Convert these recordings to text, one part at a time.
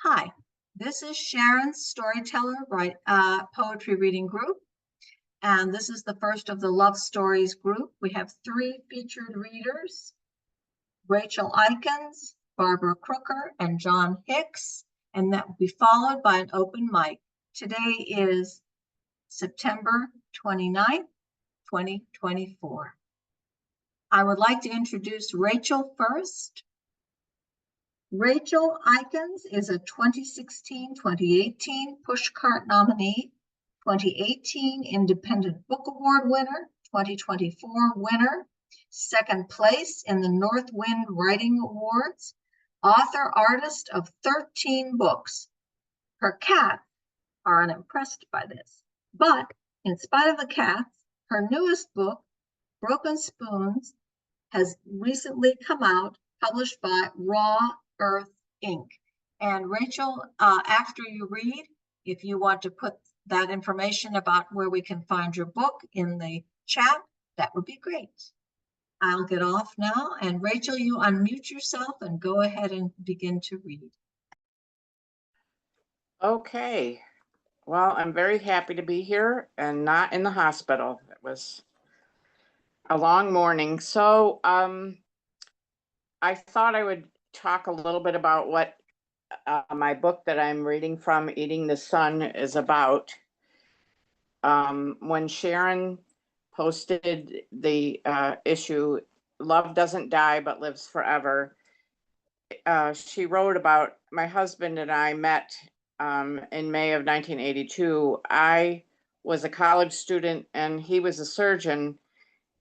Hi, this is Sharon's Storyteller Poetry Reading Group, and this is the first of the Love Stories group. We have three featured readers, Rachel Iken, Barbara Crooker, and John Hicks, and that will be followed by an open mic. Today is September 29th, 2024. I would like to introduce Rachel first. Rachel Iken is a 2016-2018 Pushcart nominee, 2018 Independent Book Award winner, 2024 winner, second place in the Northwind Writing Awards, author artist of 13 books. Her cats are unimpressed by this, but in spite of the cats, her newest book, Broken Spoons, has recently come out, published by Raw Earth Inc. And Rachel, after you read, if you want to put that information about where we can find your book in the chat, that would be great. I'll get off now, and Rachel, you unmute yourself and go ahead and begin to read. Okay, well, I'm very happy to be here and not in the hospital. It was a long morning. So I thought I would talk a little bit about what my book that I'm reading from, Eating the Sun, is about. When Sharon posted the issue, Love Doesn't Die But Lives Forever, she wrote about my husband and I met in May of 1982. I was a college student and he was a surgeon,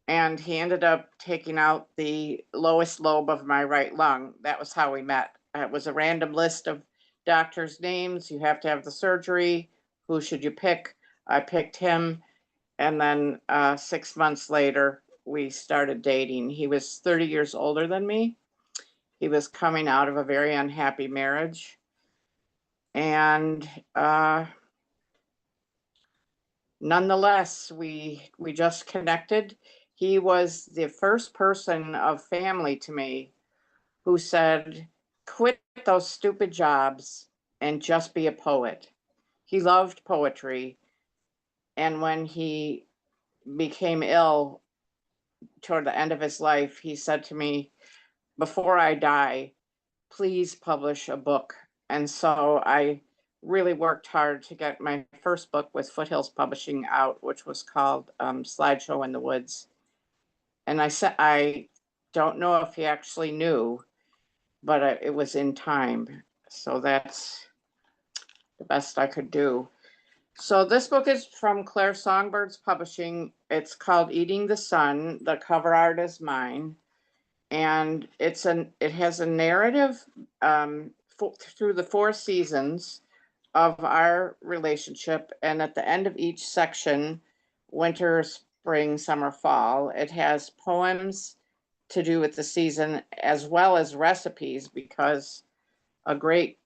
and he ended up taking out the lowest lobe of my right lung. That was how we met. It was a random list of doctors' names. You have to have the surgery. Who should you pick? I picked him. And then 6 months later, we started dating. He was 30 years older than me. He was coming out of a very unhappy marriage. And nonetheless, we just connected. He was the first person of family to me who said, quit those stupid jobs and just be a poet. He loved poetry. And when he became ill toward the end of his life, he said to me, before I die, please publish a book. And so I really worked hard to get my first book with Foothills Publishing out, which was called Slideshow in the Woods. And I don't know if he actually knew, but it was in time. So that's the best I could do. So this book is from Claire Songbirds Publishing. It's called Eating the Sun. The cover art is mine. And it has a narrative through the 4 seasons of our relationship. And at the end of each section, winter, spring, summer, fall, it has poems to do with the season as well as recipes, because a great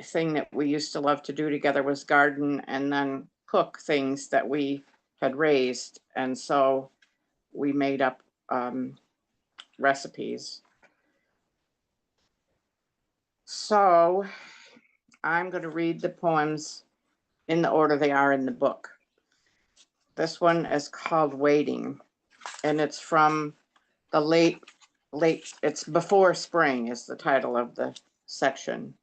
thing that we used to love to do together was garden and then cook things that we had raised. And so we made up recipes. So I'm going to read the poems in the order they are in the book. This one is called Waiting, and it's from the late, it's Before Spring is the title of the section.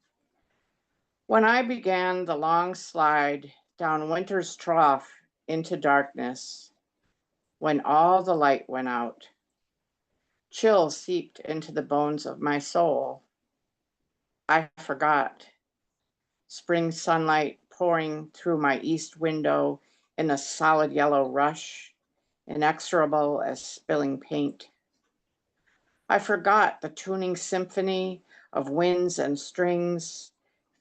When I began the long slide down winter's trough into darkness, when all the light went out, chill seeped into the bones of my soul. I forgot. Spring sunlight pouring through my east window in a solid yellow rush, inexorable as spilling paint. I forgot the tuning symphony of winds and strings,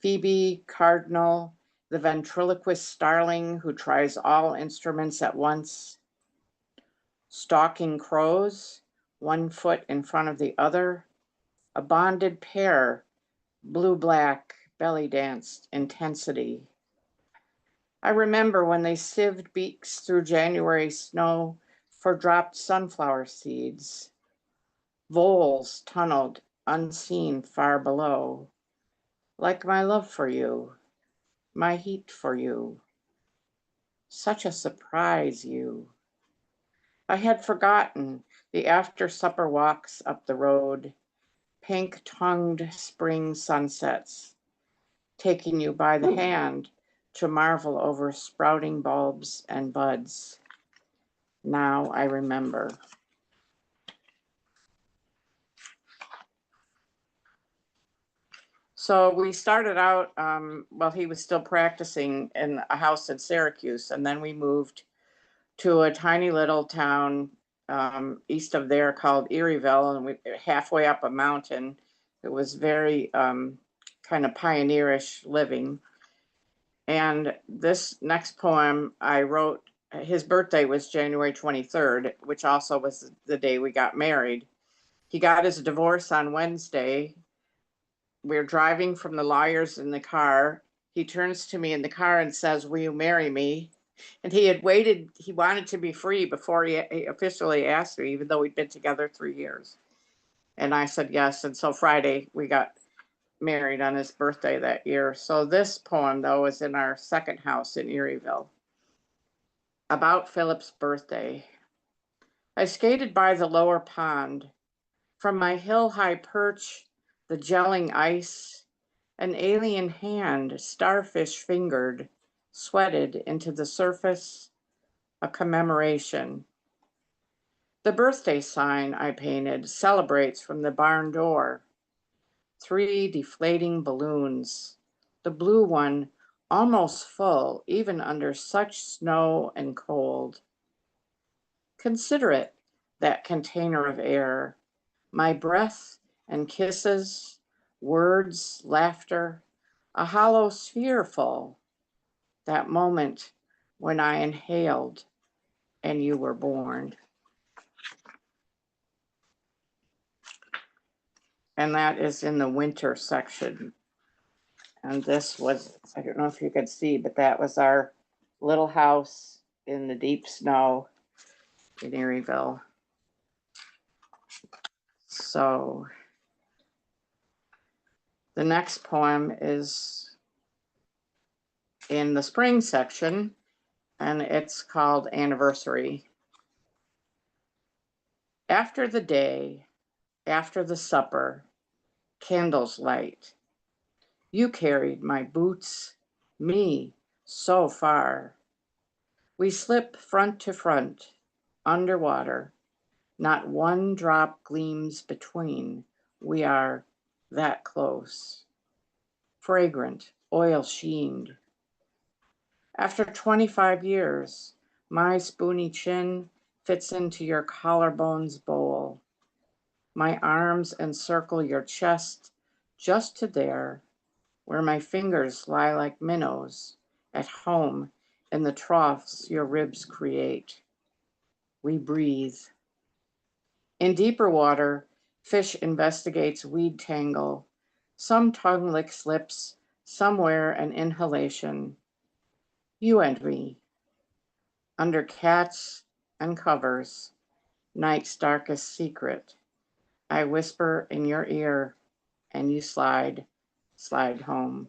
Phoebe, Cardinal, the ventriloquist starling who tries all instruments at once, stalking crows, one foot in front of the other, a bonded pair, blue-black, belly danced intensity. I remember when they sieved beaks through January snow for dropped sunflower seeds. Voles tunneled unseen far below. like my love for you, my heat for you. Such a surprise, you. I had forgotten the after-supper walks up the road, pink-tongued spring sunsets, taking you by the hand to marvel over sprouting bulbs and buds. Now I remember. So we started out, while he was still practicing in a house in Syracuse, and then we moved to a tiny little town east of there called Erieville, and we halfway up a mountain. It was very kind of pioneerish living. And this next poem I wrote, his birthday was January 23rd, which also was the day we got married. He got his divorce on Wednesday. We're driving from the lawyers in the car. He turns to me in the car and says, "Will you marry me?" And he had waited, he wanted to be free before he officially asked me, even though we'd been together 3 years. And I said yes. And so Friday we got married on his birthday that year. So this poem, though, is in our second house in Erieville. About Philip's birthday. I skated by the lower pond. From my hill-high perch, the gelling ice, an alien hand, starfish fingered, sweated into the surface, a commemoration. The birthday sign I painted celebrates from the barn door. 3 deflating balloons, the blue one almost full, even under such snow and cold. Consider it, that container of air, my breath and kisses, words, laughter, a hollow sphere full, that moment when I inhaled and you were born. And that is in the winter section. And this was, I don't know if you could see, but that was our little house in the deep snow in Erieville. So the next poem is in the spring section, and it's called Anniversary. After the day, after the supper, candles light. You carried my boots, me, so far. We slip front to front, underwater. Not one drop gleams between. We are that close. Fragrant, oil sheened. After 25 years, my spoony chin fits into your collarbones bowl. My arms encircle your chest just to there, where my fingers lie like minnows at home in the troughs your ribs create. We breathe. In deeper water, fish investigates weed tangle. Some tongue licks lips, somewhere an inhalation. You and me, under cats and covers, night's darkest secret. I whisper in your ear, and you slide home.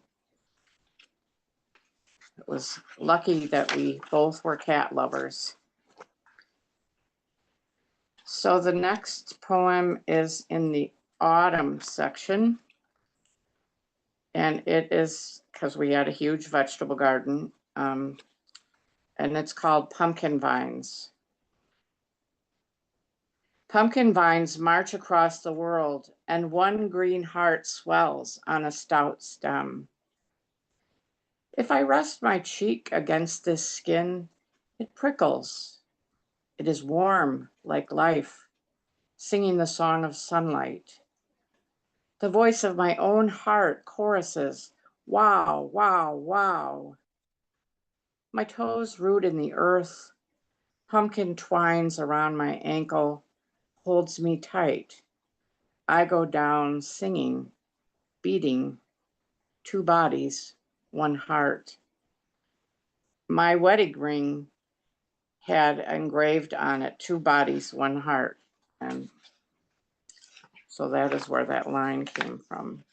It was lucky that we both were cat lovers. So the next poem is in the autumn section. And it is, because we had a huge vegetable garden, and it's called Pumpkin Vines. Pumpkin vines march across the world, and one green heart swells on a stout stem. If I rest my cheek against this skin, it prickles. It is warm like life, singing the song of sunlight. The voice of my own heart choruses, wow, wow, wow. My toes root in the earth. Pumpkin twines around my ankle, holds me tight. I go down singing, beating, 2 bodies, 1 heart. My wedding ring had engraved on it 2 bodies, 1 heart. And so that is where that line came from.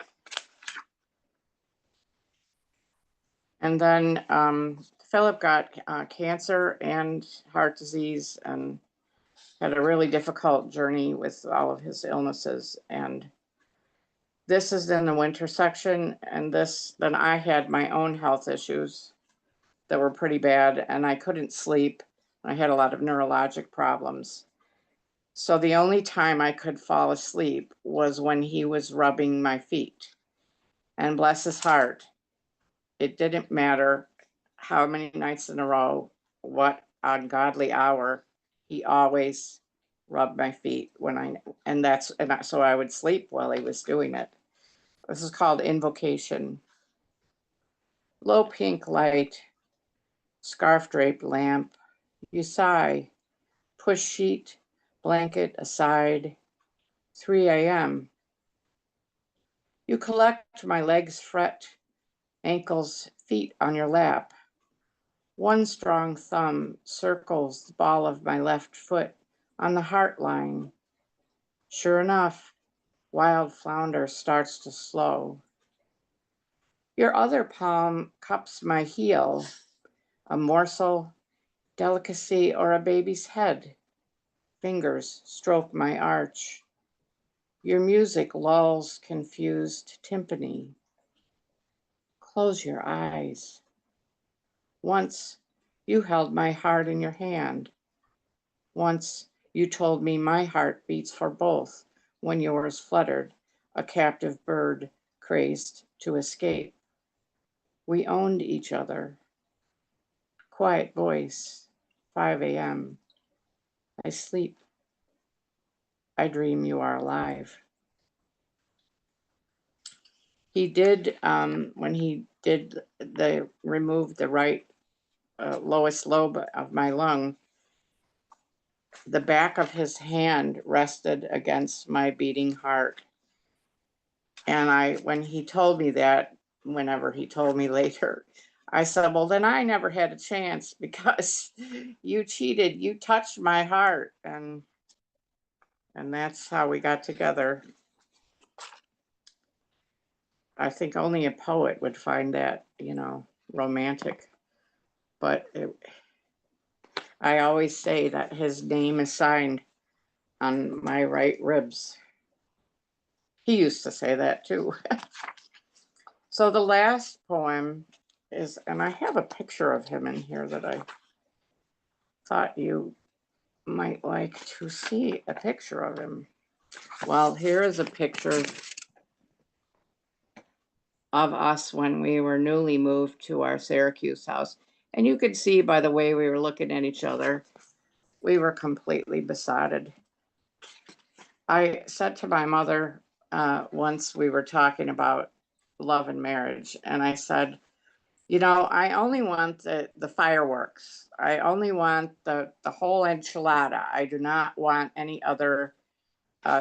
And then Philip got cancer and heart disease and had a really difficult journey with all of his illnesses. And this is in the winter section. And then I had my own health issues that were pretty bad, and I couldn't sleep. I had a lot of neurologic problems. So the only time I could fall asleep was when he was rubbing my feet. And bless his heart, it didn't matter how many nights in a row, what ungodly hour, he always rubbed my feet so I would sleep while he was doing it. This is called invocation. Low pink light, scarf draped lamp, you sigh, push sheet, blanket aside, 3 a.m. You collect my legs fret, ankles, feet on your lap. One strong thumb circles the ball of my left foot on the heart line. Sure enough, wild flounder starts to slow. Your other palm cups my heel, a morsel, delicacy, or a baby's head. Fingers stroke my arch. Your music lulls confused timpani. Close your eyes. Once you held my heart in your hand. Once you told me my heart beats for both when yours fluttered, a captive bird crazed to escape. We owned each other. Quiet voice, 5 a.m. I sleep. I dream you are alive. He did, when he did remove the right lowest lobe of my lung, the back of his hand rested against my beating heart. And when he told me that, whenever he told me later, I said, well, then I never had a chance because you cheated. You touched my heart. And that's how we got together. I think only a poet would find that, romantic. But I always say that his name is signed on my right ribs. He used to say that too. So the last poem is, and I have a picture of him in here that I thought you might like to see a picture of him. Well, here is a picture of us when we were newly moved to our Syracuse house. And you could see by the way we were looking at each other, we were completely besotted. I said to my mother once we were talking about love and marriage, and I said, I only want the fireworks. I only want the whole enchilada. I do not want any other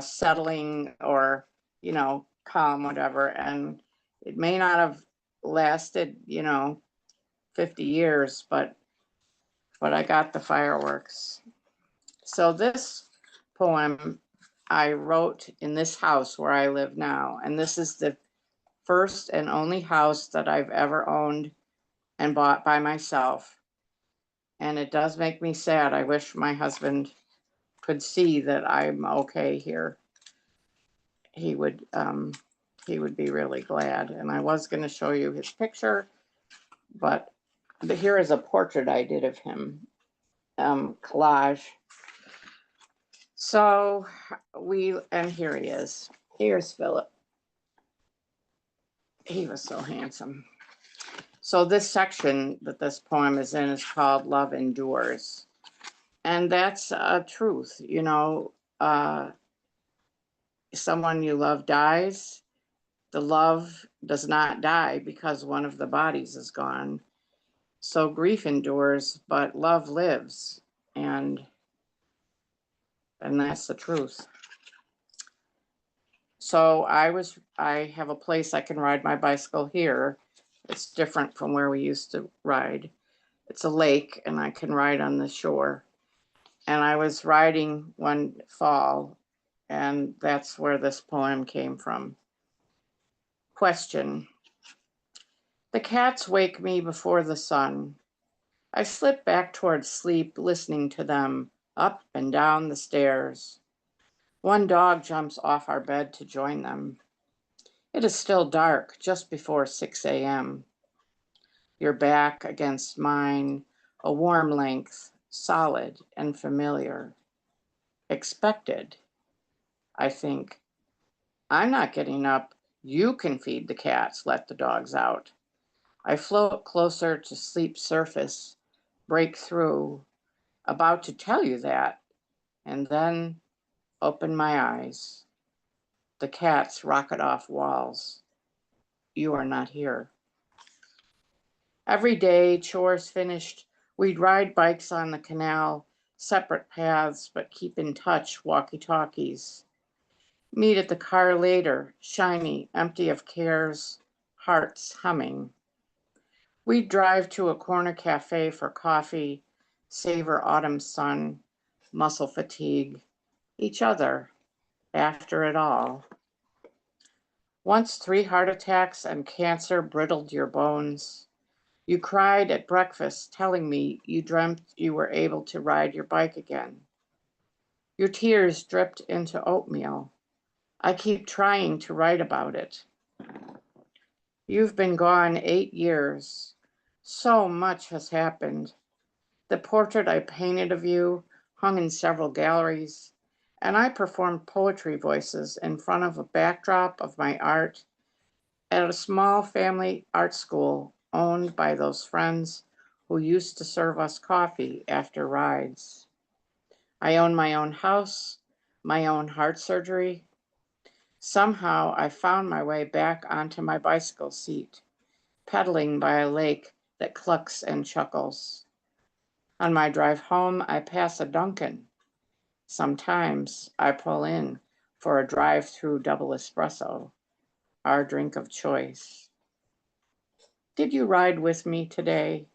settling or, calm, whatever. And it may not have lasted, 50 years, but I got the fireworks. So this poem I wrote in this house where I live now. And this is the first and only house that I've ever owned and bought by myself. And it does make me sad. I wish my husband could see that I'm okay here. He would be really glad. And I was going to show you his picture, but here is a portrait I did of him, collage. So and here he is. Here's Philip. He was so handsome. So this section that this poem is in is called Love Endures. And that's a truth, someone you love dies. The love does not die because one of the bodies is gone. So grief endures, but love lives. And that's the truth. So I have a place I can ride my bicycle here. It's different from where we used to ride. It's a lake and I can ride on the shore. And I was riding one fall, and that's where this poem came from. Question. The cats wake me before the sun. I slip back towards sleep, listening to them up and down the stairs. One dog jumps off our bed to join them. It is still dark, just before 6 a.m. Your back against mine, a warm length, solid and familiar. Expected, I think. I'm not getting up. You can feed the cats, let the dogs out. I float closer to sleep's surface, break through, about to tell you that, and then open my eyes. The cats rocket off walls. You are not here. Every day, chores finished, we'd ride bikes on the canal, separate paths, but keep in touch, walkie-talkies. Meet at the car later, shiny, empty of cares, hearts humming. We'd drive to a corner cafe for coffee, savor autumn sun, muscle fatigue, each other, after it all. Once 3 heart attacks and cancer brittled your bones. You cried at breakfast, telling me you dreamt you were able to ride your bike again. Your tears dripped into oatmeal. I keep trying to write about it. You've been gone 8 years. So much has happened. The portrait I painted of you hung in several galleries, and I performed poetry voices in front of a backdrop of my art at a small family art school owned by those friends who used to serve us coffee after rides. I own my own house, my own heart surgery. Somehow I found my way back onto my bicycle seat, pedaling by a lake that clucks and chuckles. On my drive home, I pass a Dunkin'. Sometimes I pull in for a drive-through double espresso, our drink of choice. Did you ride with me today,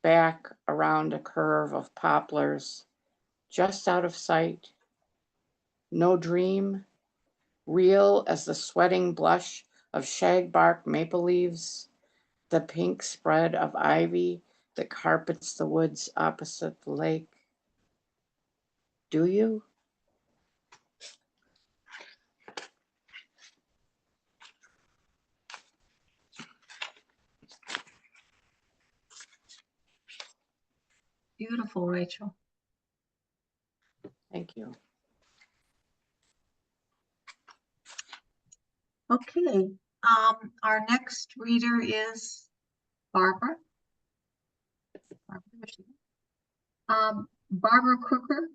back around a curve of poplars, just out of sight? No dream, real as the sweating blush of shagbark maple leaves, the pink spread of ivy that carpets the woods opposite the lake. Do you? Beautiful, Rachel. Thank you. Okay, our next reader is Barbara. Barbara Crooker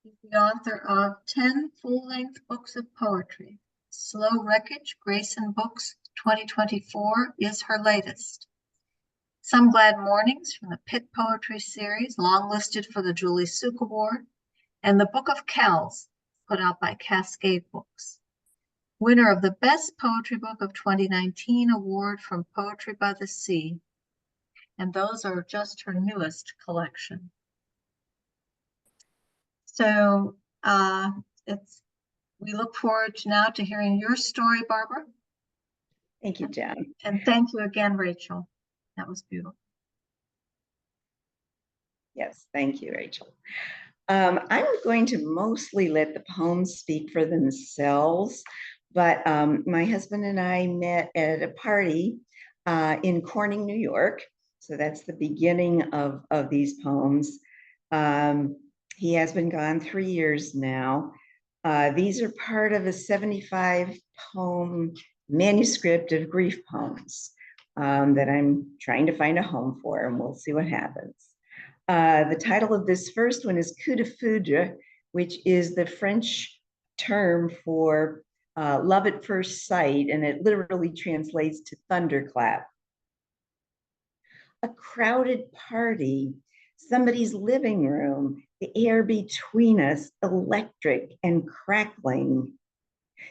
is the author of 10 full-length books of poetry. Slow Wreckage, Grayson Books 2024 is her latest. Some Glad Mornings from the Pit Poetry series, longlisted for the Julie Suk Award, and the Book of Kells, put out by Cascade Books. Winner of the Best Poetry Book of 2019 award from Poetry by the Sea. And those are just her newest collection. So we look forward now to hearing your story, Barbara. Thank you, Jen. And thank you again, Rachel. That was beautiful. Yes, thank you, Rachel. I'm going to mostly let the poems speak for themselves, but my husband and I met at a party in Corning, New York. So that's the beginning of these poems. He has been gone 3 years now. These are part of a 75 poem manuscript of grief poems that I'm trying to find a home for, and we'll see what happens. The title of this first one is Coup de Foudre, which is the French term for love at first sight, and it literally translates to thunderclap. A crowded party, somebody's living room, the air between us electric and crackling.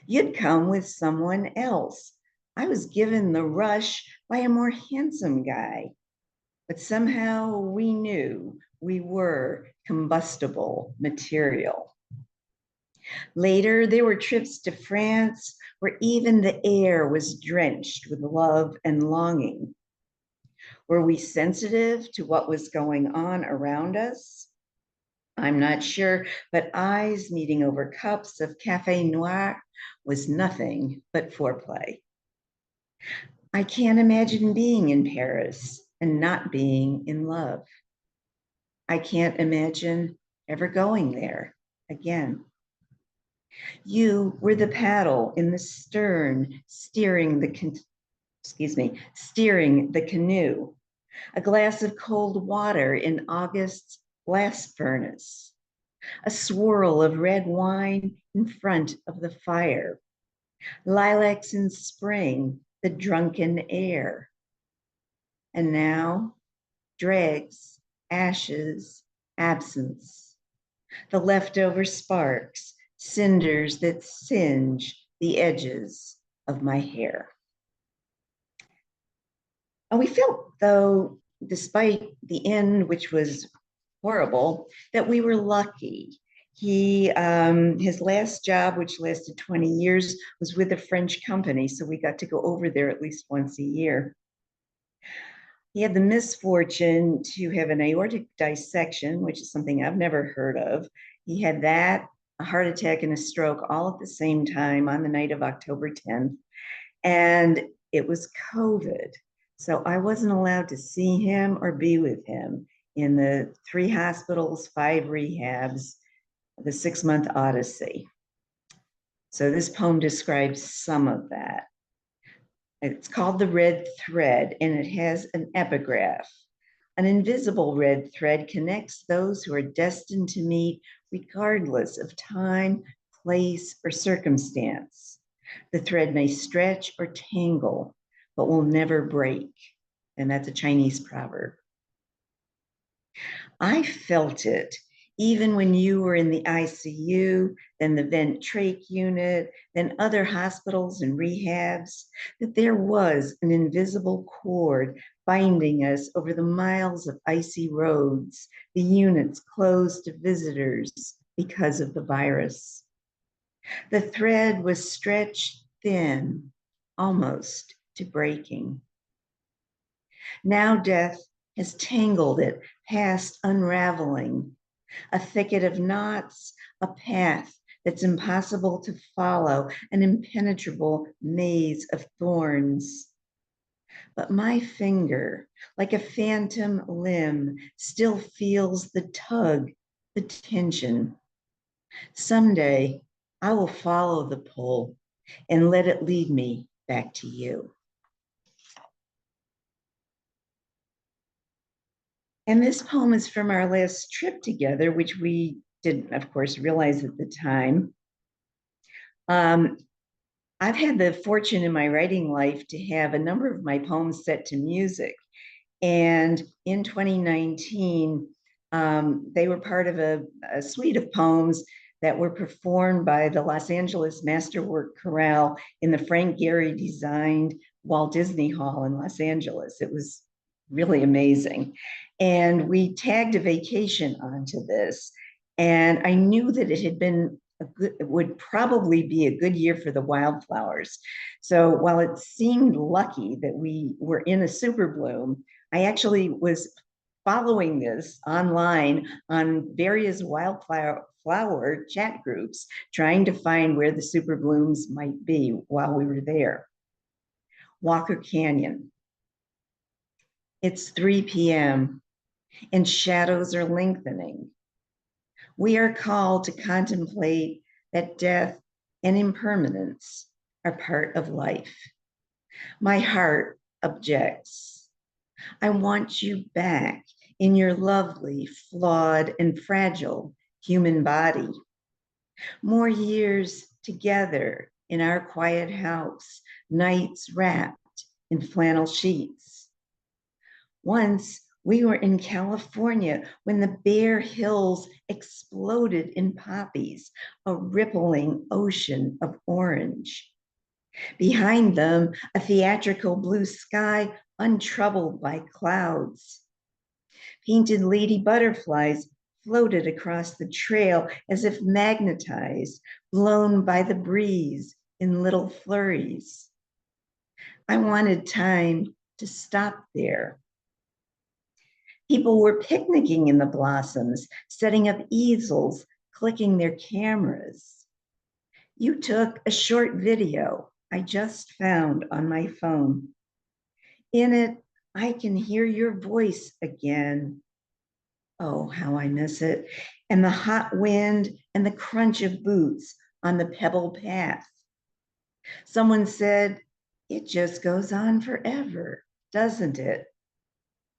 You'd come with someone else. I was given the rush by a more handsome guy. But somehow we knew we were combustible material. Later, there were trips to France where even the air was drenched with love and longing. Were we sensitive to what was going on around us? I'm not sure, but eyes meeting over cups of cafe noir was nothing but foreplay. I can't imagine being in Paris and not being in love. I can't imagine ever going there again. You were the paddle in the stern, steering the canoe, a glass of cold water in August's blast furnace, a swirl of red wine in front of the fire, lilacs in spring, the drunken air. And now, dregs, ashes, absence, the leftover sparks, cinders that singe the edges of my hair. And we felt, though, despite the end, which was horrible, that we were lucky. His last job, which lasted 20 years, was with a French company, so we got to go over there at least once a year. He had the misfortune to have an aortic dissection, which is something I've never heard of. He had that, a heart attack, and a stroke all at the same time on the night of October 10th. And it was COVID. So I wasn't allowed to see him or be with him in the 3 hospitals, 5 rehabs, the 6-month odyssey. So this poem describes some of that. It's called The Red Thread, and it has an epigraph. An invisible red thread connects those who are destined to meet regardless of time, place, or circumstance. The thread may stretch or tangle, but will never break. And that's a Chinese proverb. I felt it, even when you were in the ICU, then the vent trach unit, then other hospitals and rehabs, that there was an invisible cord binding us over the miles of icy roads, the units closed to visitors because of the virus. The thread was stretched thin, almost to breaking. Now death has tangled it past unraveling, a thicket of knots, a path that's impossible to follow, an impenetrable maze of thorns. But my finger, like a phantom limb, still feels the tug, the tension. Someday I will follow the pull and let it lead me back to you. And this poem is from our last trip together, which we didn't, of course, realize at the time. I've had the fortune in my writing life to have a number of my poems set to music. And in 2019, they were part of a suite of poems that were performed by the Los Angeles Masterwork Chorale in the Frank Gehry designed Walt Disney Hall in Los Angeles. It was really amazing. And we tagged a vacation onto this. And I knew that it would probably be a good year for the wildflowers. So while it seemed lucky that we were in a super bloom, I actually was following this online on various wildflower chat groups, trying to find where the super blooms might be while we were there. Walker Canyon. It's 3 p.m. and shadows are lengthening. We are called to contemplate that death and impermanence are part of life. My heart objects. I want you back in your lovely, flawed, and fragile human body. More years together in our quiet house, nights wrapped in flannel sheets. Once we were in California when the bare hills exploded in poppies, a rippling ocean of orange. Behind them, a theatrical blue sky untroubled by clouds. Painted lady butterflies floated across the trail as if magnetized, blown by the breeze in little flurries. I wanted time to stop there People were picnicking in the blossoms, setting up easels, clicking their cameras. You took a short video I just found on my phone. In it, I can hear your voice again. Oh, how I miss it. And the hot wind and the crunch of boots on the pebble path. Someone said, it just goes on forever, doesn't it?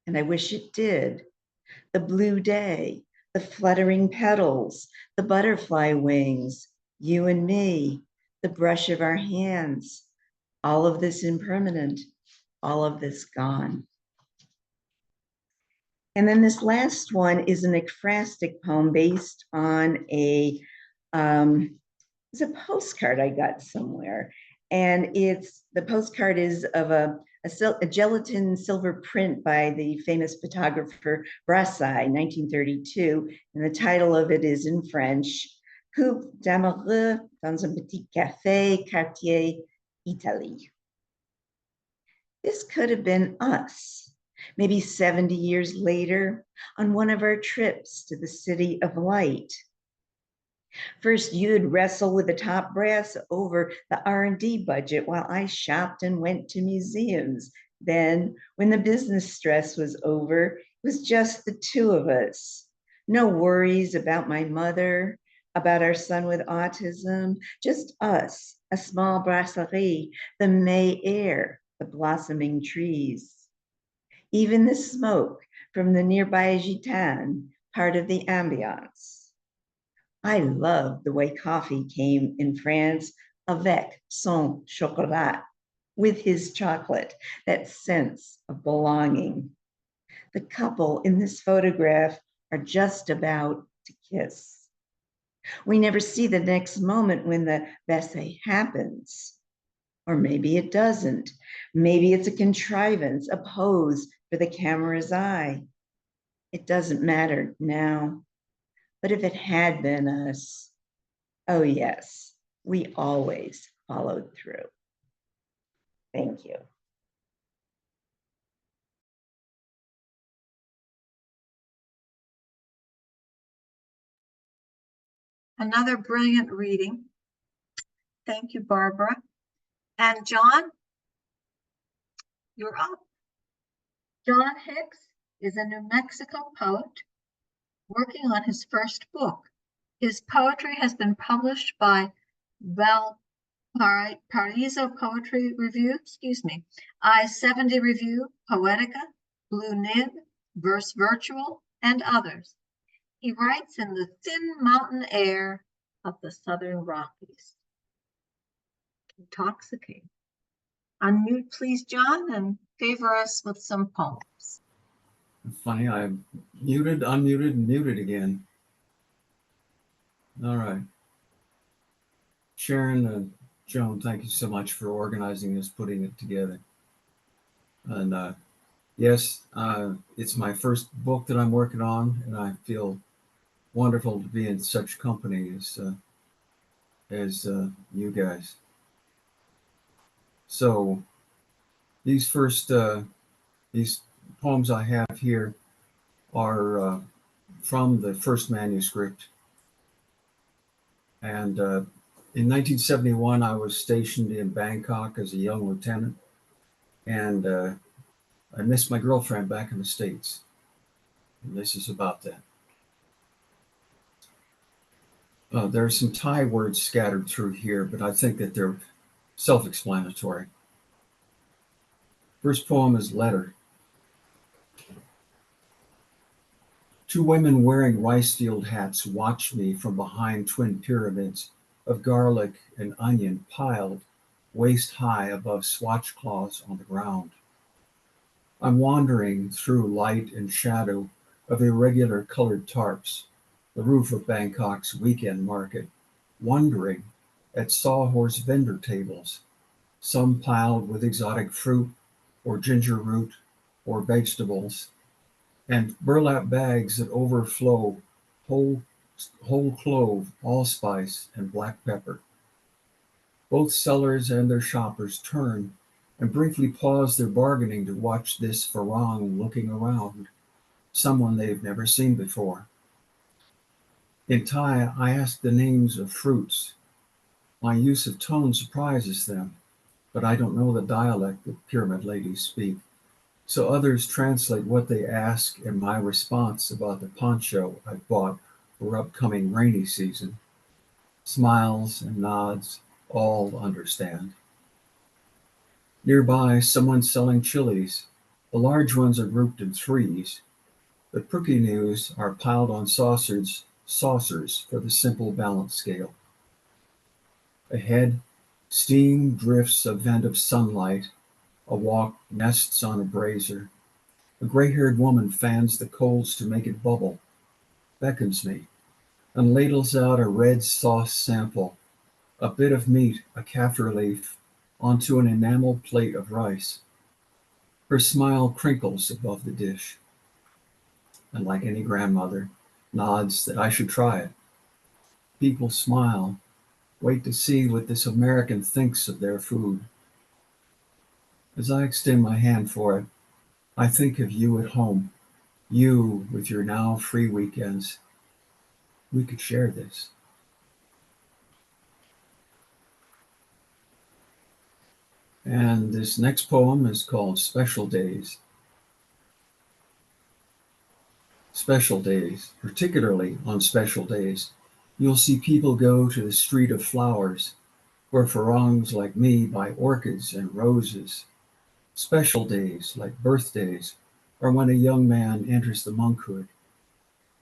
And I wish it did. The blue day, the fluttering petals, the butterfly wings, you and me, the brush of our hands, all of this impermanent, all of this gone. And then this last one is an ekphrastic poem based on it's a postcard I got somewhere. And the postcard is of a gelatin silver print by the famous photographer Brassai, 1932. And the title of it is in French, Coupe d'amoureux dans un petit café, quartier, Italie. This could have been us, maybe 70 years later, on one of our trips to the city of light. First, you'd wrestle with the top brass over the R&D budget while I shopped and went to museums. Then, when the business stress was over, it was just the two of us. No worries about my mother, about our son with autism, just us, a small brasserie, the May air, the blossoming trees. Even the smoke from the nearby Gitane, part of the ambiance. I love the way coffee came in France avec son chocolat, with his chocolate, that sense of belonging. The couple in this photograph are just about to kiss. We never see the next moment when the baiser happens. Or maybe it doesn't. Maybe it's a contrivance, a pose for the camera's eye. It doesn't matter now. But if it had been us, oh yes, we always followed through. Thank you. Another brilliant reading. Thank you, Barbara. And John, you're up. John Hicks is a New Mexico poet working on his first book. His poetry has been published by Valparaiso Poetry Review, I-70 Review, Poetica, Blue Nib, Verse Virtual, and others. He writes in the thin mountain air of the Southern Rockies. Intoxicating. Unmute, please, John, and favor us with some poems. Funny, I muted, unmuted, and muted again. All right. Sharon and Joan, thank you so much for organizing this, putting it together. And yes, it's my first book that I'm working on, and I feel wonderful to be in such company as you guys. So these poems I have here are from the first manuscript. And in 1971, I was stationed in Bangkok as a young lieutenant, and I missed my girlfriend back in the States. And this is about that. There are some Thai words scattered through here, but I think that they're self-explanatory. First poem is Letter. Two women wearing rice field hats watch me from behind twin pyramids of garlic and onion piled waist high above swatch cloths on the ground. I'm wandering through light and shadow of irregular colored tarps, the roof of Bangkok's weekend market, wondering at sawhorse vendor tables, some piled with exotic fruit or ginger root or vegetables, and burlap bags that overflow whole clove, allspice, and black pepper. Both sellers and their shoppers turn and briefly pause their bargaining to watch this farang looking around, someone they've never seen before. In Thai, I ask the names of fruits. My use of tone surprises them, but I don't know the dialect that pyramid ladies speak. So others translate what they ask and my response about the poncho I bought for upcoming rainy season. Smiles and nods, all understand. Nearby, someone's selling chilies. The large ones are grouped in threes. The news are piled on saucers for the simple balance scale. Ahead, steam drifts a vent of sunlight. A wok nests on a brazier. A gray-haired woman fans the coals to make it bubble, beckons me, and ladles out a red sauce sample, a bit of meat, a kaffir leaf, onto an enameled plate of rice. Her smile crinkles above the dish, and like any grandmother, nods that I should try it. People smile, wait to see what this American thinks of their food. As I extend my hand for it, I think of you at home, you with your now free weekends. We could share this. And this next poem is called Special Days. Special days, particularly on special days, you'll see people go to the street of flowers, where farongs like me buy orchids and roses. Special days, like birthdays, are when a young man enters the monkhood.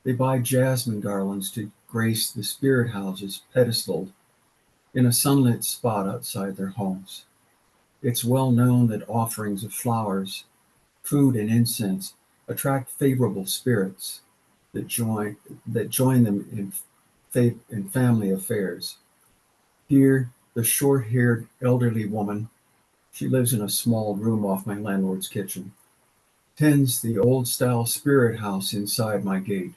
They buy jasmine garlands to grace the spirit houses pedestaled in a sunlit spot outside their homes. It's well known that offerings of flowers, food, and incense attract favorable spirits that join them in family affairs. Here, the short-haired elderly woman, she lives in a small room off my landlord's kitchen, tends the old-style spirit house inside my gate.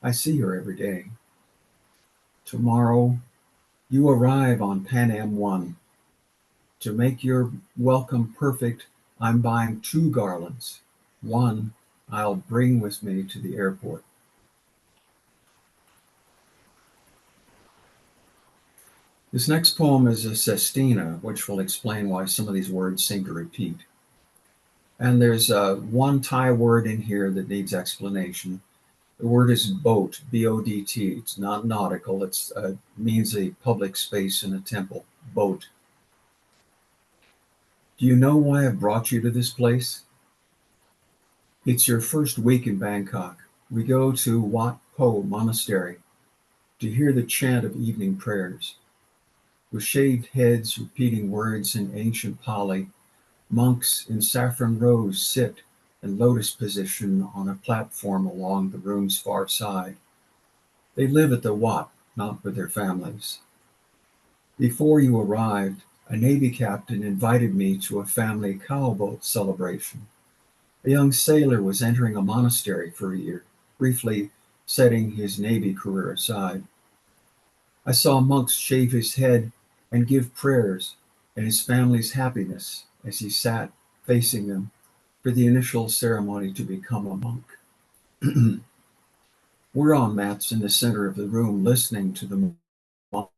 I see her every day. Tomorrow, you arrive on Pan Am 1. To make your welcome perfect, I'm buying 2 garlands. One I'll bring with me to the airport. This next poem is a sestina, which will explain why some of these words seem to repeat. And there's one Thai word in here that needs explanation. The word is boat, B-O-D-T. It's not nautical. It means a public space in a temple. Boat. Do you know why I brought you to this place? It's your first week in Bangkok. We go to Wat Po Monastery to hear the chant of evening prayers. With shaved heads repeating words in ancient Pali, monks in saffron robes sit in lotus position on a platform along the room's far side. They live at the Wat, not with their families. Before you arrived, a Navy captain invited me to a family cowboat celebration. A young sailor was entering a monastery for a year, briefly setting his Navy career aside. I saw monks shave his head and give prayers and his family's happiness as he sat facing them for the initial ceremony to become a monk. We're on mats in the center of the room listening to the monk.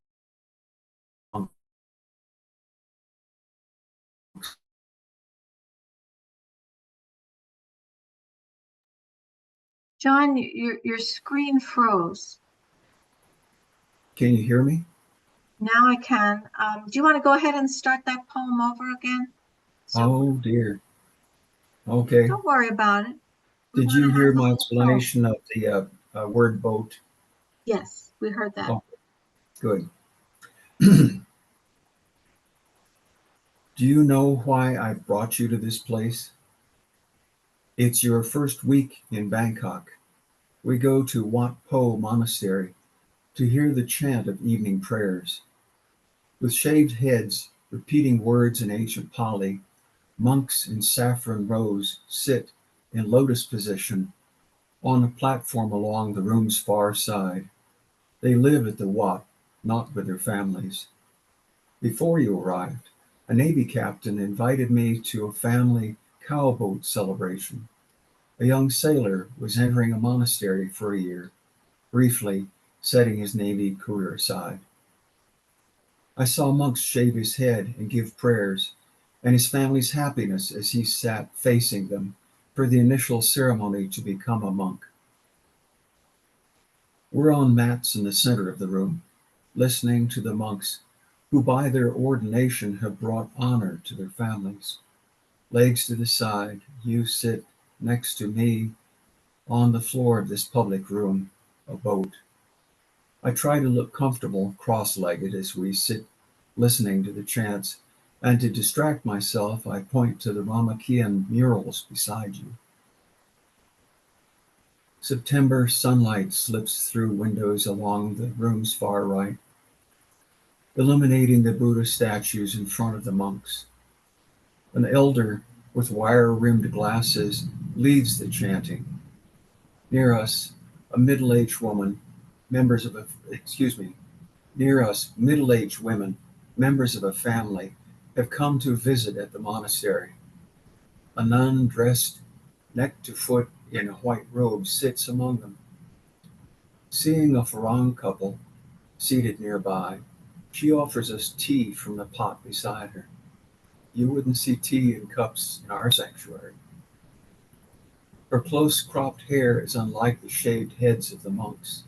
John, your screen froze. Can you hear me? Now I can. Do you want to go ahead and start that poem over again? Oh dear. Okay. Don't worry about it. Did you hear my explanation of the word boat? Yes, we heard that. Oh, good. Do you know why I brought you to this place? It's your first week in Bangkok. We go to Wat Po Monastery to hear the chant of evening prayers. With shaved heads, repeating words in ancient Pali, monks in saffron robes sit in lotus position on a platform along the room's far side. They live at the Wat, not with their families. Before you arrived, a Navy captain invited me to a family cowboat celebration. A young sailor was entering a monastery for a year, briefly setting his Navy career aside. I saw monks shave his head and give prayers, and his family's happiness as he sat facing them for the initial ceremony to become a monk. We're on mats in the center of the room, listening to the monks who by their ordination have brought honor to their families. Legs to the side, you sit next to me on the floor of this public room, a boat. I try to look comfortable, cross-legged, as we sit listening to the chants, and to distract myself, I point to the Ramakian murals beside you. September sunlight slips through windows along the room's far right, illuminating the Buddha statues in front of the monks. An elder with wire-rimmed glasses leads the chanting. Near us, middle-aged women, members of a family, have come to visit at the monastery. A nun dressed neck to foot in a white robe sits among them. Seeing a Farang couple seated nearby, she offers us tea from the pot beside her. You wouldn't see tea in cups in our sanctuary. Her close-cropped hair is unlike the shaved heads of the monks.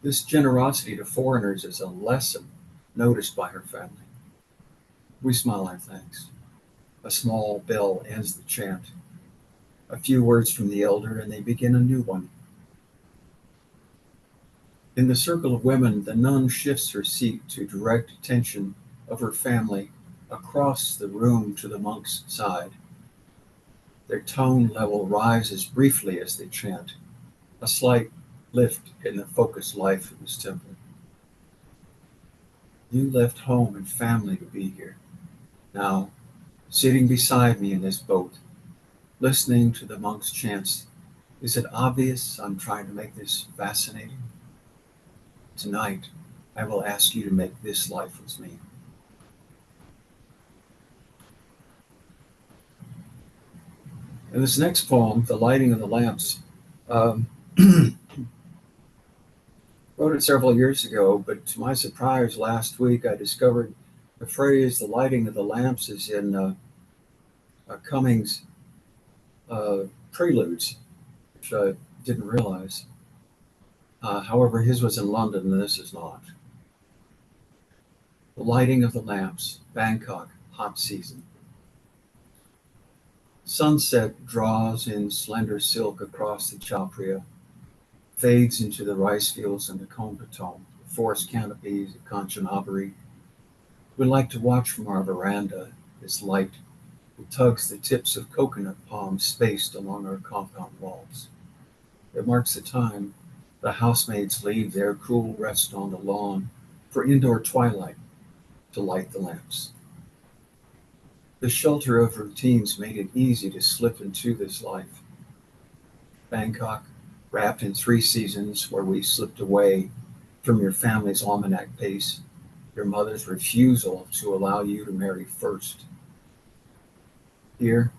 This generosity to foreigners is a lesson noticed by her family. We smile our thanks. A small bell ends the chant. A few words from the elder, and they begin a new one. In the circle of women, the nun shifts her seat to direct attention of her family across the room to the monk's side. Their tone level rises briefly as they chant, a slight lift in the focused life of this temple. You left home and family to be here. Now, sitting beside me in this boat, listening to the monks' chants, is it obvious I'm trying to make this fascinating? Tonight, I will ask you to make this life with me. And this next poem, The Lighting of the Lamps, wrote it several years ago, but to my surprise, last week I discovered the phrase "the lighting of the lamps" is in Cummings' Preludes, which I didn't realize. However, his was in London and this is not. The lighting of the lamps, Bangkok, hot season. Sunset draws in slender silk across the Chapria, fades into the rice fields and the Coimbatore, the forest canopies of Kanchanaburi. We like to watch from our veranda this light that tugs the tips of coconut palms spaced along our compound walls. It marks the time the housemaids leave their cool rest on the lawn for indoor twilight to light the lamps. The shelter of routines made it easy to slip into this life. Bangkok, wrapped in 3 seasons where we slipped away from your family's almanac pace, your mother's refusal to allow you to marry first. Here,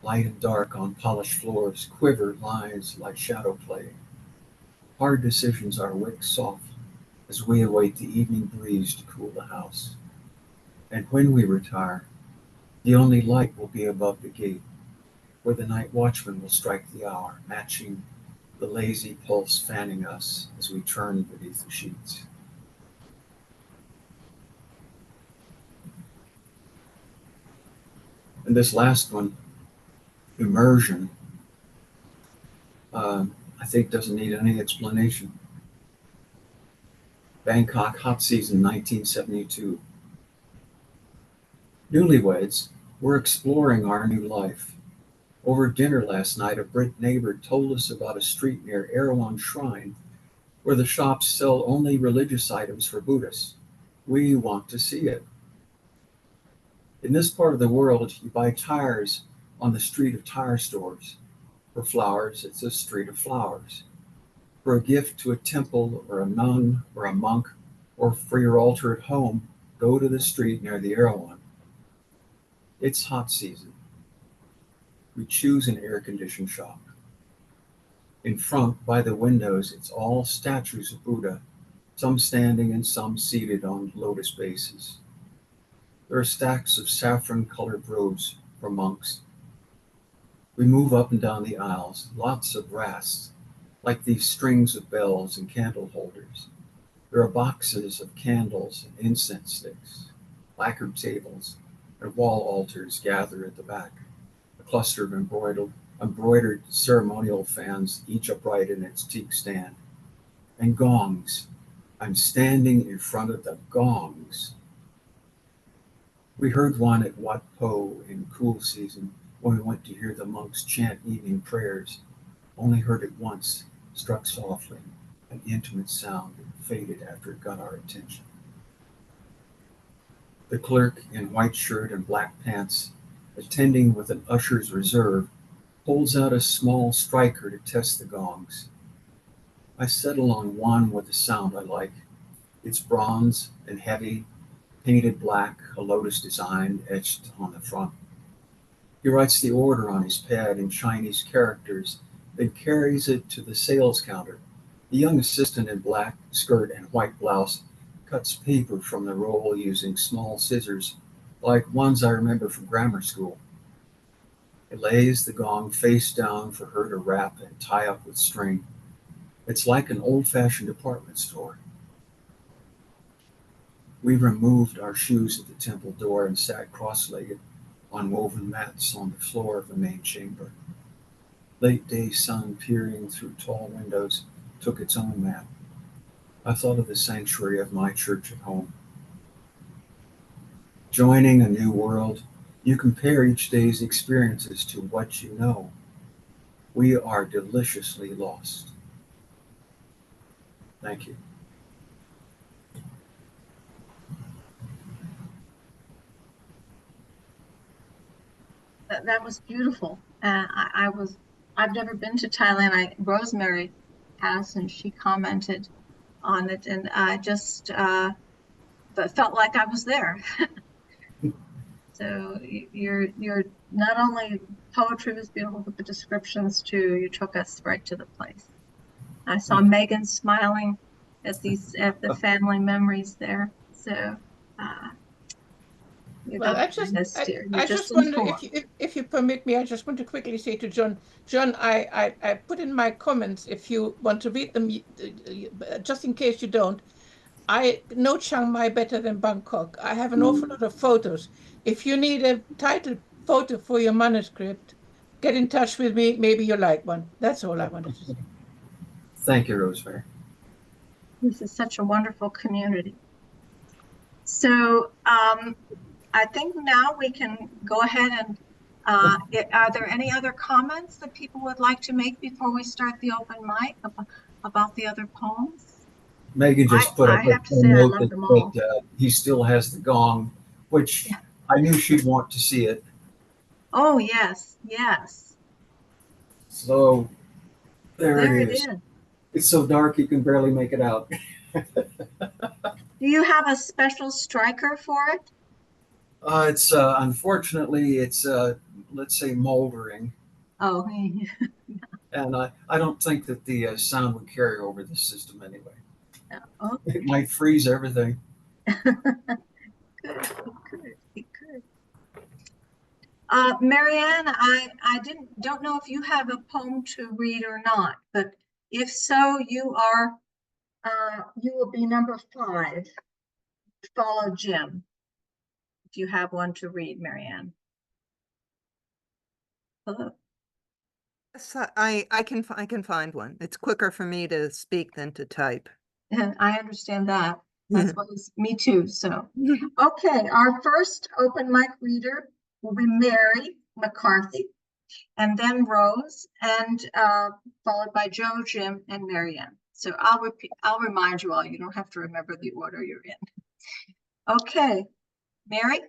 light and dark on polished floors, quiver lines like shadow play. Hard decisions are wick soft as we await the evening breeze to cool the house. And when we retire, the only light will be above the gate, where the night watchman will strike the hour, matching the lazy pulse fanning us as we turn beneath the sheets. And this last one, immersion, I think doesn't need any explanation. Bangkok, hot season, 1972. Newlyweds, we're exploring our new life. Over dinner last night, a Brit neighbor told us about a street near Erewhon Shrine where the shops sell only religious items for Buddhists. We want to see it. In this part of the world, you buy tires on the street of tire stores. For flowers, it's a street of flowers. For a gift to a temple or a nun or a monk, or for your altar at home, go to the street near the Erewhon. It's hot season. We choose an air-conditioned shop. In front, by the windows, it's all statues of Buddha, some standing and some seated on lotus bases. There are stacks of saffron-colored robes for monks. We move up and down the aisles, lots of brass, like these strings of bells and candle holders. There are boxes of candles and incense sticks, lacquered tables, and wall altars gather at the back. A cluster of embroidered ceremonial fans, each upright in its teak stand. And gongs. I'm standing in front of the gongs. We heard one at Wat Po in cool season when we went to hear the monks chant evening prayers. Only heard it once, struck softly, an intimate sound that faded after it got our attention. The clerk in white shirt and black pants, attending with an usher's reserve, holds out a small striker to test the gongs. I settle on one with a sound I like. It's bronze and heavy, painted black, a lotus design etched on the front. He writes the order on his pad in Chinese characters, then carries it to the sales counter. The young assistant in black skirt and white blouse cuts paper from the roll using small scissors, like ones I remember from grammar school. He lays the gong face down for her to wrap and tie up with string. It's like an old-fashioned department store. We removed our shoes at the temple door and sat cross-legged on woven mats on the floor of the main chamber. Late day sun peering through tall windows took its own nap. I thought of the sanctuary of my church at home. Joining a new world, you compare each day's experiences to what you know. We are deliciously lost. Thank you. That was beautiful. I've never been to Thailand. Rosemary has, and she commented on it, and I just felt like I was there. So you're not only poetry was beautiful, but the descriptions too. You took us right to the place. I saw Megan smiling at the family memories there. So Well, I just wonder if you permit me, I just want to quickly say to John, I put in my comments, if you want to read them, just in case you don't, I know Chiang Mai better than Bangkok. I have an awful lot of photos. If you need a title photo for your manuscript, get in touch with me. Maybe you like one. That's all I wanted to say. Thank you, Rosemary. This is such a wonderful community. So I think now we can go ahead and are there any other comments that people would like to make before we start the open mic about the other poems? Megan just put up a note that he still has the gong, which I knew she'd want to see it. Oh, yes, yes. So there it is. It's so dark you can barely make it out. Do you have a special striker for it? It's unfortunately, it's let's say moldering. Oh. And I don't think that the sound would carry over the system anyway. Okay. It might freeze everything. Good. Marianne, I don't know if you have a poem to read or not, but if so, you will be number 5. Follow Jim. If you have one to read, Marianne. Hello. Yes, I can find one. It's quicker for me to speak than to type. And I understand that. That's what is me too. So, okay, our first open mic reader will be Mary McCarthy, and then Rose, and followed by Joe, Jim, and Marianne. So I'll remind you all. You don't have to remember the order you're in. Okay, Mary.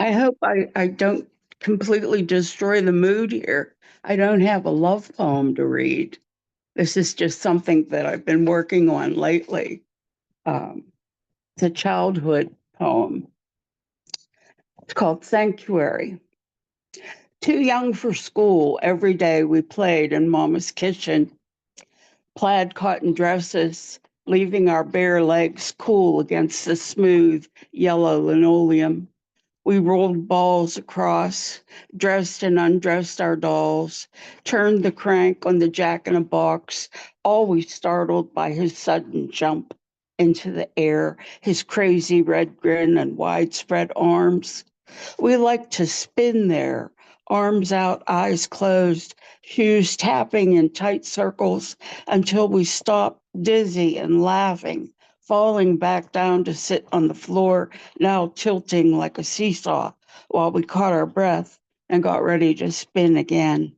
I hope I don't completely destroy the mood here. I don't have a love poem to read. This is just something that I've been working on lately. It's a childhood poem. It's called Sanctuary. Too young for school, every day we played in Mama's kitchen. Plaid cotton dresses, leaving our bare legs cool against the smooth yellow linoleum. We rolled balls across, dressed and undressed our dolls, turned the crank on the Jack-in-a-Box, always startled by his sudden jump into the air, his crazy red grin and widespread arms. We liked to spin there, arms out, eyes closed, shoes tapping in tight circles until we stopped, dizzy and laughing, falling back down to sit on the floor, now tilting like a seesaw, while we caught our breath and got ready to spin again.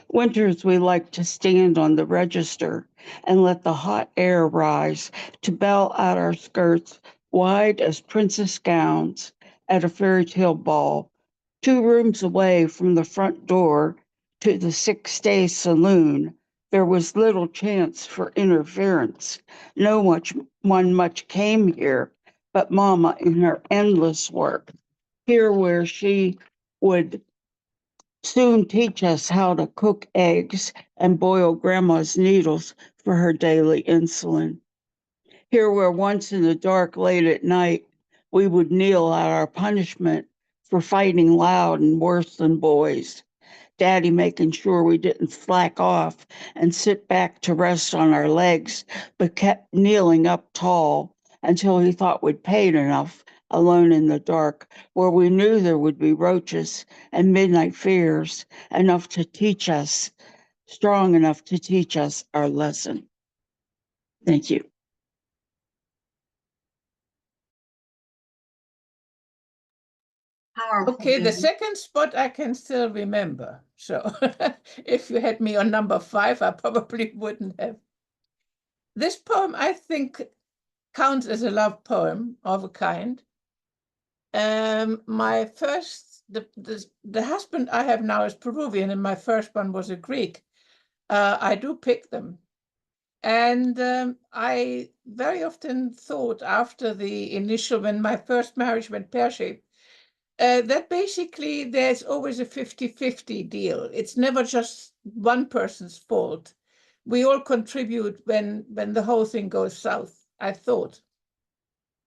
Winters, we liked to stand on the register and let the hot air rise to bell out our skirts wide as princess gowns at a fairy tale ball, 2 rooms away from the front door to the 6-day saloon. There was little chance for interference. No one much came here, but Mama in her endless work, here where she would soon teach us how to cook eggs and boil Grandma's needles for her daily insulin. Here where once in the dark late at night, we would kneel at our punishment for fighting loud and worse than boys. Daddy making sure we didn't slack off and sit back to rest on our legs, but kept kneeling up tall until he thought we'd paid enough alone in the dark, where we knew there would be roaches and midnight fears, enough to teach us, strong enough to teach us our lesson. Thank you. Powerful. Okay, the Baby. second spot I can still remember. So if you had me on number 5, I probably wouldn't have. This poem, I think, counts as a love poem of a kind. My first, the husband I have now is Peruvian, and my first one was a Greek. I do pick them. And I very often thought after the initial, when my first marriage went pear-shaped, that basically there's always a 50-50 deal. It's never just one person's fault. We all contribute when the whole thing goes south, I thought.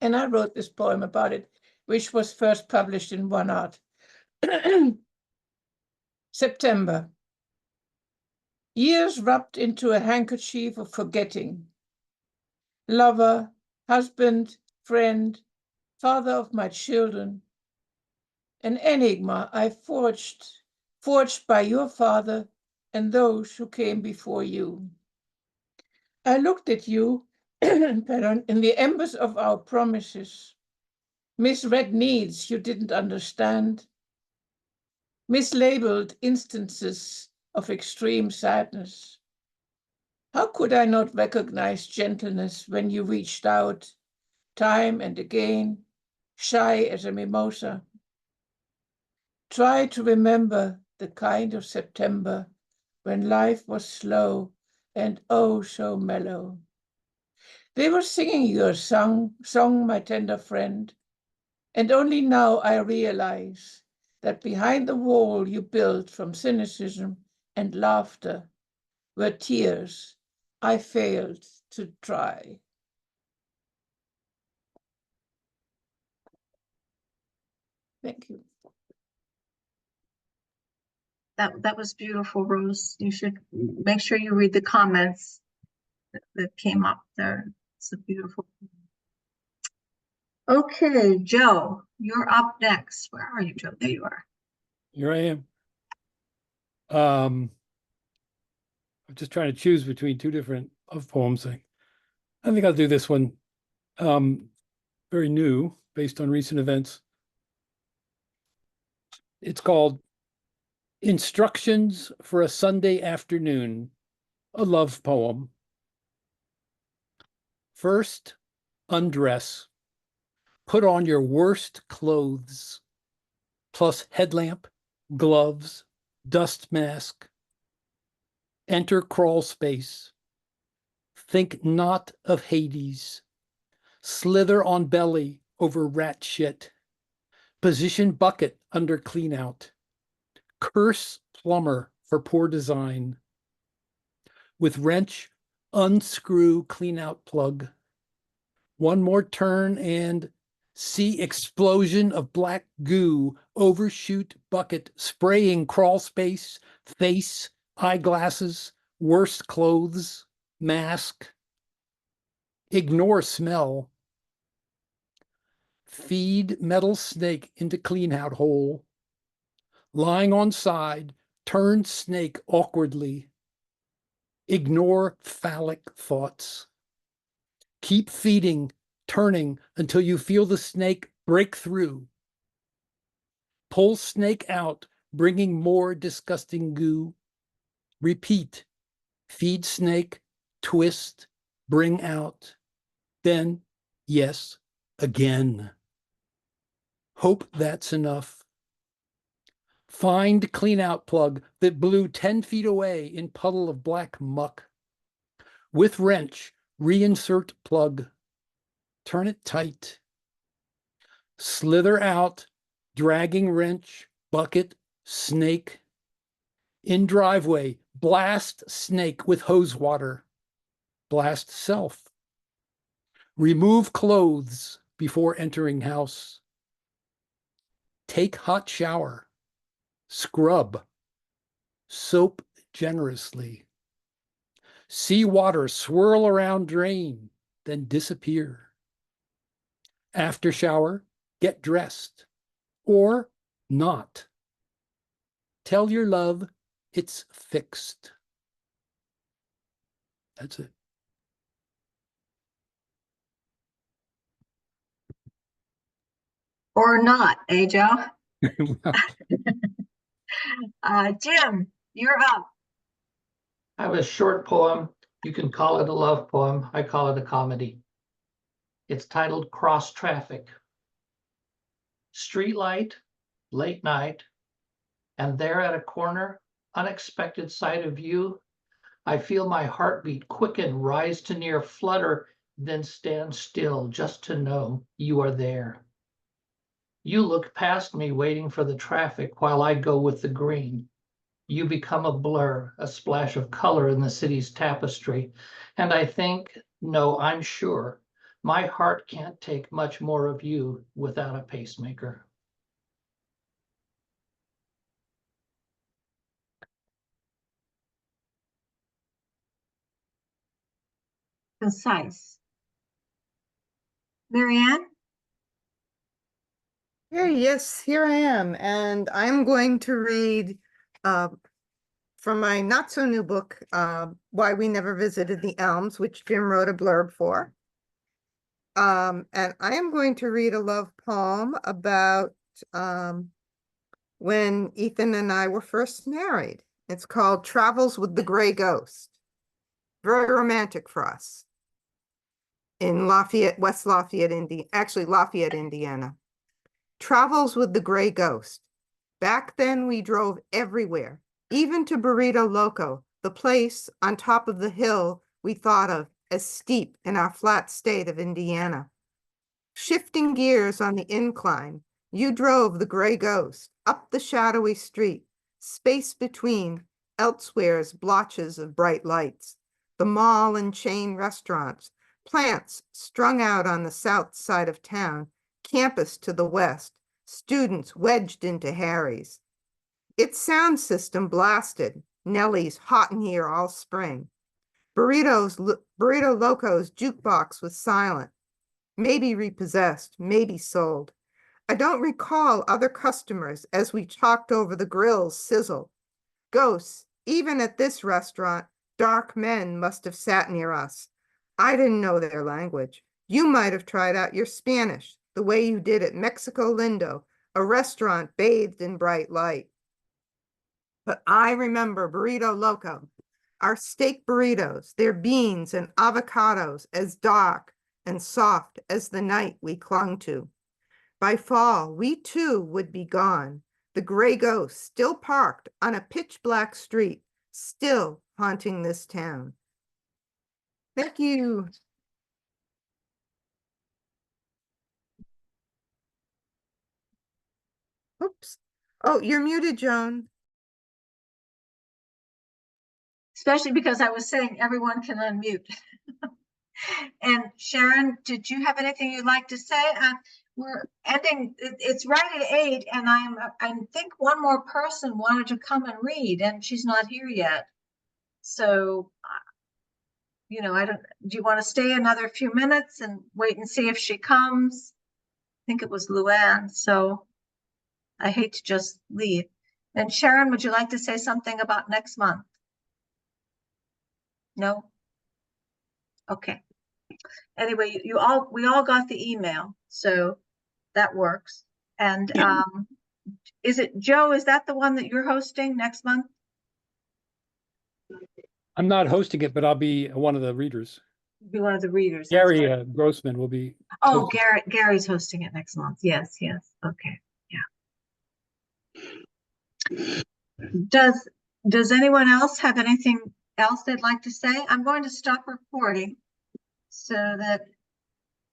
And I wrote this poem about it, which was first published in One Art. September. Years wrapped into a handkerchief of forgetting. Lover, husband, friend, father of my children. An enigma I forged by your father and those who came before you. I looked at you in the embers of our promises, misread needs you didn't understand, mislabeled instances of extreme sadness. How could I not recognize gentleness when you reached out, time and again, shy as a mimosa? Try to remember the kind of September when life was slow and oh so mellow. They were singing your song, my tender friend, and only now I realize that behind the wall you built from cynicism and laughter were tears I failed to dry. Thank you. That was beautiful, Rose. You should make sure you read the comments that came up there. It's a beautiful. Okay, Joe, you're up next. Where are you, Joe? There you are. Here I am. I'm just trying to choose between 2 different love poems. I think I'll do this one. Very new, based on recent events. It's called Instructions for a Sunday Afternoon, a love poem. First, undress. Put on your worst clothes, plus headlamp, gloves, dust mask. Enter crawl space. Think not of Hades. Slither on belly over rat shit. Position bucket under clean out. curse plumber for poor design. With wrench, unscrew clean out plug. One more turn and see explosion of black goo, overshoot bucket, spraying crawl space, face, eyeglasses, worst clothes, mask. Ignore smell. Feed metal snake into clean out hole. Lying on side, turn snake awkwardly. Ignore phallic thoughts. Keep feeding, turning until you feel the snake break through. Pull snake out, bringing more disgusting goo. Repeat. Feed snake, twist, bring out. Then, yes, again. Hope that's enough. Find clean out plug that blew 10 feet away in puddle of black muck. With wrench, reinsert plug. Turn it tight. Slither out, dragging wrench, bucket, snake. In driveway, blast snake with hose water. Blast self. Remove clothes before entering house. Take hot shower. Scrub. Soap generously. See water swirl around drain, then disappear. After shower, get dressed. Or not. Tell your love it's fixed. That's it. Or not, eh, Joe? Jim, you're up. I have a short poem. You can call it a love poem. I call it a comedy. It's titled Cross Traffic. Streetlight, late night, and there at a corner, unexpected sight of you. I feel my heartbeat quicken, rise to near, flutter, then stand still just to know you are there. You look past me waiting for the traffic while I go with the green. You become a blur, a splash of color in the city's tapestry. And I think, no, I'm sure, my heart can't take much more of you without a pacemaker. Concise. Marianne? Yes, here I am, and I'm going to read from my not so new book, Why We Never Visited the Elms, which Jim wrote a blurb for. And I am going to read a love poem about when Ethan and I were first married. It's called Travels with the Gray Ghost. Very romantic for us. In Lafayette, West Lafayette, Lafayette, Indiana. Travels with the Gray Ghost. Back then we drove everywhere, even to Burrito Loco, the place on top of the hill we thought of as steep in our flat state of Indiana. Shifting gears on the incline, you drove the Gray Ghost up the shadowy street, space between elsewhere's blotches of bright lights, the mall and chain restaurants, plants strung out on the south side of town, campus to the west, students wedged into Harry's. Its sound system blasted, Nellie's Hot in Here All Spring. Burrito Loco's jukebox was silent, maybe repossessed, maybe sold. I don't recall other customers as we talked over the grill's sizzle. Ghosts, even at this restaurant, dark men must have sat near us. I didn't know their language. You might have tried out your Spanish, the way you did at Mexico Lindo, a restaurant bathed in bright light. But I remember Burrito Loco, our steak burritos, their beans and avocados as dark and soft as the night we clung to. By fall, we too would be gone, the Gray Ghost still parked on a pitch black street, still haunting this town. Thank you. Oops. Oh, you're muted, Joan. especially because I was saying everyone can unmute. And Sharon, did you have anything you'd like to say? We're ending, it's right at 8, and I think one more person wanted to come and read, and she's not here yet. So, you know, do you want to stay another few minutes and wait and see if she comes? I think it was Luann, so I hate to just leave. And Sharon, would you like to say something about next month? No? Okay. Anyway, we all got the email, so that works. And is it Joe? Is that the one that you're hosting next month? I'm not hosting it, but I'll be one of the readers. Be one of the readers. Gary Grossman will be. Oh, Gary's hosting it next month. Yes. Okay. Yeah. Does anyone else have anything else they'd like to say? I'm going to stop recording so that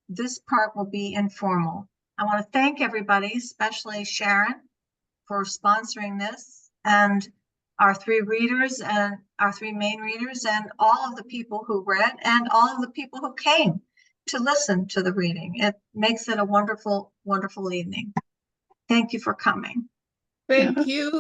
this part will be informal. I want to thank everybody, especially Sharon, for sponsoring this, and our 3 readers and our 3 main readers, and all of the people who read, and all of the people who came to listen to the reading. It makes it a wonderful, wonderful evening. Thank you for coming. Thank you.